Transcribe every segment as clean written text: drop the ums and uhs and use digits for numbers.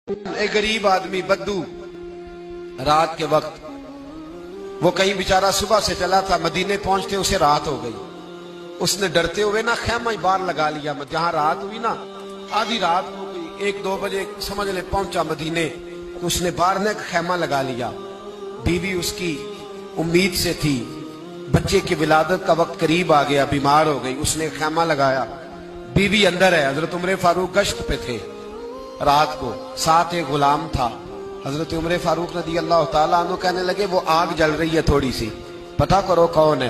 एक गरीब आदमी बद्दू रात के वक्त वो कहीं बेचारा सुबह से चला था, मदीने पहुंचते उसे रात हो गई। उसने डरते हुए ना खैमा ही बाहर लगा लिया। जहां रात हुई ना, आधी रात हो गई, 1-2 बजे समझ ले पहुंचा मदीने, तो उसने बाहर ने खैमा लगा लिया। बीवी उसकी उम्मीद से थी, बच्चे की विलादत का वक्त करीब आ गया, बीमार हो गई, उसने खैमा लगाया। बीवी अंदर है, हजरत उमर फारूक गश्त पे थे रात को, साथ एक गुलाम था। हजरत उमर फारूक रज़ी अल्लाह ताला अन्हु कहने लगे वो आग जल रही है थोड़ी सी, पता करो कौन है।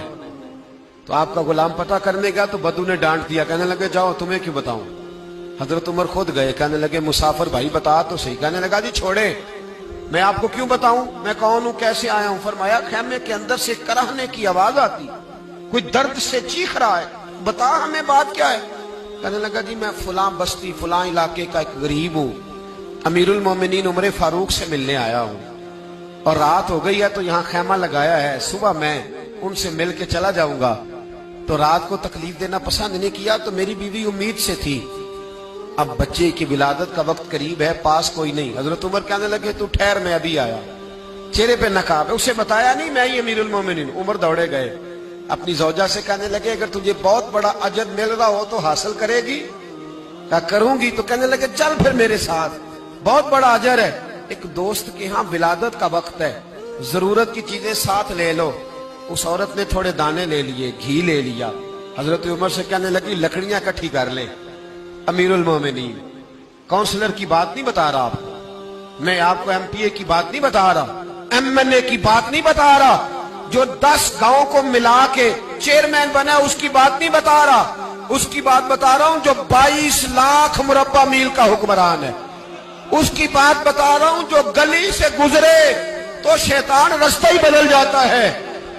तो आपका गुलाम पता करने गया तो बद्दू ने डांट दिया, कहने लगे जाओ तुम्हें क्यों बताऊं। हजरत उमर खुद गए, कहने लगे मुसाफिर भाई बता तो सही। कहने लगा जी छोड़े, मैं आपको क्यों बताऊं, मैं कौन हूं, कैसे आया हूं। फरमाया खैमे के अंदर से कराहने की आवाज आती, कोई दर्द से चीख रहा है, बता हमें बात क्या है। कहने लगा जी मैं फलां बस्ती फलां इलाके का एक गरीब हूं, अमीरुल मोमिनीन उमर फारूक से मिलने आया हूं और रात हो गई है तो यहाँ खैमा लगाया है, सुबह मैं उनसे मिल के चला जाऊंगा। तो रात को तकलीफ देना पसंद नहीं किया, तो मेरी बीवी उम्मीद से थी, अब बच्चे की विलादत का वक्त करीब है, पास कोई नहीं। हजरत उमर कहने लगे तू ठहर, मैं अभी आया। चेहरे पे नकाब है, उसे बताया नहीं मैं ही अमीरुल मोमिनीन। उमर दौड़े गए, अपनी जौजा से कहने लगे अगर तुझे बहुत बड़ा अजर मिल रहा हो तो हासिल करेगी। क्या करूंगी। तो कहने लगे चल फिर मेरे साथ, बहुत बड़ा अजर है। एक दोस्त के यहाँ विलादत का वक्त है, जरूरत की चीजें साथ ले लो। उस औरत ने थोड़े दाने ले लिए, घी ले लिया। हजरत उमर से कहने लगी लकड़ियां इकट्ठी कर ले। अमीरुल मोमिनीन, काउंसलर की बात नहीं बता रहा आपको, मैं आपको एमपीए की बात नहीं बता रहा, एमएनए की बात नहीं बता रहा, जो 10 गांव को मिला के चेयरमैन बना उसकी बात नहीं बता रहा, उसकी बात बता रहा हूं जो 22 लाख मुरब्बा मील का हुक्मरान है। उसकी बात बता रहा हूं जो गली से गुजरे तो शैतान रास्ता ही बदल जाता है।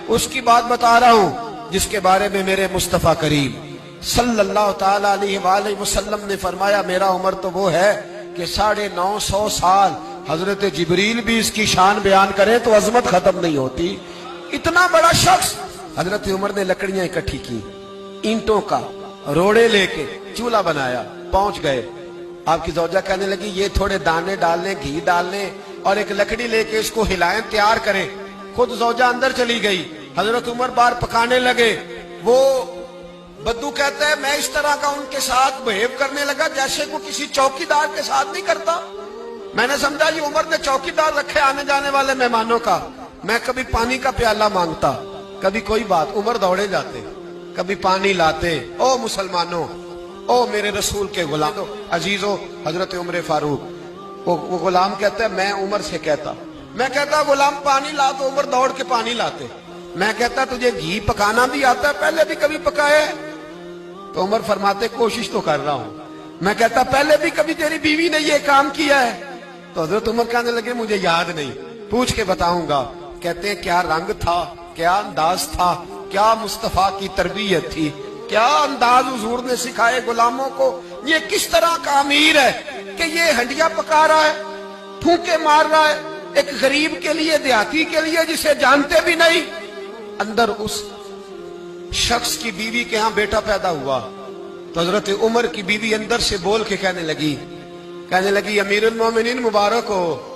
उसकी बात बता रहा हूं जिसके बारे में मेरे मुस्तफा करीम सल्लल्लाहु ताला अलैहि वसल्लम ने फरमाया मेरा उम्र तो वो है कि 950 साल हजरत जिब्रील भी इसकी शान बयान करे तो अजमत खत्म नहीं होती। इतना बड़ा शख्स। हजरत उमर ने लकड़ियां इकट्ठी की, ईंटों का रोड़े लेके चूल्हा बनाया, पहुंच गए। आपकी जौजा कहने लगी ये थोड़े दाने डालने, घी डालने और एक लकड़ी लेके इसको हिलाएं, तैयार करें। खुद जौजा अंदर चली गई, हजरत उमर बाहर पकाने लगे। वो बद्दू कहता है मैं इस तरह का उनके साथ बिहेव करने लगा जैसे वो किसी चौकीदार के साथ नहीं करता। मैंने समझा ये उमर ने चौकीदार रखे आने जाने वाले मेहमानों का। मैं कभी पानी का प्याला मांगता, कभी कोई बात, उमर दौड़े जाते, कभी पानी लाते। ओ मुसलमानों, ओ मेरे रसूल के गुलाम अजीजो, हजरत उमर फारूक। वो गुलाम कहता है मैं उमर से कहता, मैं कहता गुलाम पानी ला, तो उमर दौड़ के पानी लाते। मैं कहता तुझे घी पकाना भी आता है, पहले भी कभी पकाए। तो उमर फरमाते कोशिश तो कर रहा हूं। मैं कहता पहले भी कभी तेरी बीवी ने ये काम किया है। तो हजरत उमर कहने लगे मुझे याद नहीं, पूछ के बताऊंगा। कहते हैं क्या रंग था, क्या अंदाज था, क्या मुस्तफा की तरबियत थी, क्या अंदाज हुजूर ने सिखाए गुलामों को। ये किस तरह का अमीर है कि ये हंडिया पका रहा है, फूंके मार रहा है एक गरीब के लिए, देहाती के लिए जिसे जानते भी नहीं। अंदर उस शख्स की बीवी के यहाँ बेटा पैदा हुआ तो हजरत उमर की बीवी अंदर से बोल के कहने लगी अमीरुल मोमिनीन मुबारक हो,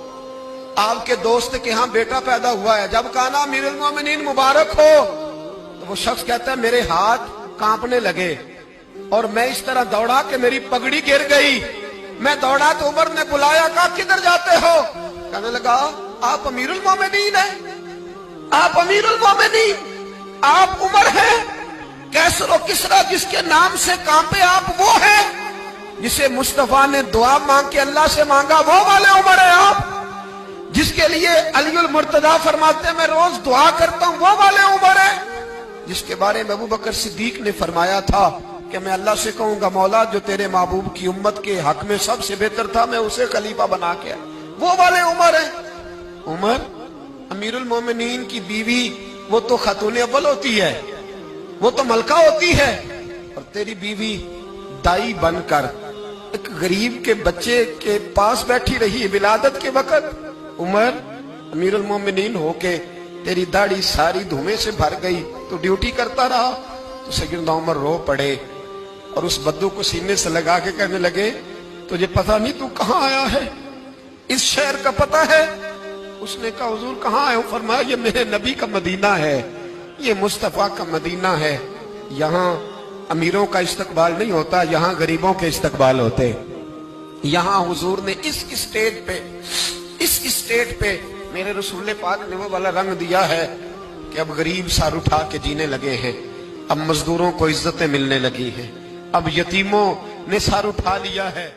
आपके दोस्त के यहाँ बेटा पैदा हुआ है। जब कहा ना अमीरुल मोमिनीन मुबारक हो, तो वो शख्स कहता है मेरे हाथ कांपने लगे और मैं इस तरह दौड़ा कि मेरी पगड़ी गिर गई। मैं दौड़ा तो उमर ने बुलाया, कहा किधर जाते हो। कहने लगा आप अमीरुल मोमिनीन हैं, आप अमीरुल मोमिनीन, आप उमर हैं। कैसर और किसरा जिसके नाम से कांपे आप वो हैं, जिसे मुस्तफा ने दुआ मांग के अल्लाह से मांगा वो वाले उमर है आप, जिसके लिए अलीउल मुर्तजा फरमाते मैं रोज दुआ करता हूं वो वाले उमर है, जिसके बारे में अबू बकर सिद्दीक ने फरमाया था कि मैं अल्लाह से कहूंगा मौला जो तेरे महबूब की उम्मत के हक में सबसे बेहतर था मैं उसे खलीफा बना के, वो वाले उमर है। उमर अमीरुल मोमिनीन की बीवी वो तो खातून अव्वल होती है, वो तो मलका होती है, और तेरी बीवी दाई बनकर एक गरीब के बच्चे के पास बैठी रही विलादत के वक्त। उमर अमीरुल मोमिनीन होके तेरी दाढ़ी सारी धुएं से भर गई तो ड्यूटी करता रहा। तो सैयदना उमर रो पड़े और उस बद्दू को सीने से लगा के कहने लगे तुझे पता नहीं तू कहां आया है, اس شہر کا پتہ ہے؟ اس نے کہا حضور کہاں ہے؟ فرمایا یہ میرے نبی کا مدینہ ہے، یہ مصطفیٰ کا مدینہ ہے، یہاں امیروں کا استقبال نہیں ہوتا، یہاں غریبوں کے استقبال ہوتے۔ یہاں حضور نے اس اسٹیٹ پہ میرے رسول پاک نے وہ والا رنگ دیا ہے کہ اب غریب سر اٹھا کے جینے لگے ہیں، اب مزدوروں کو عزتیں ملنے لگی ہیں، اب یتیموں نے سر اٹھا لیا ہے۔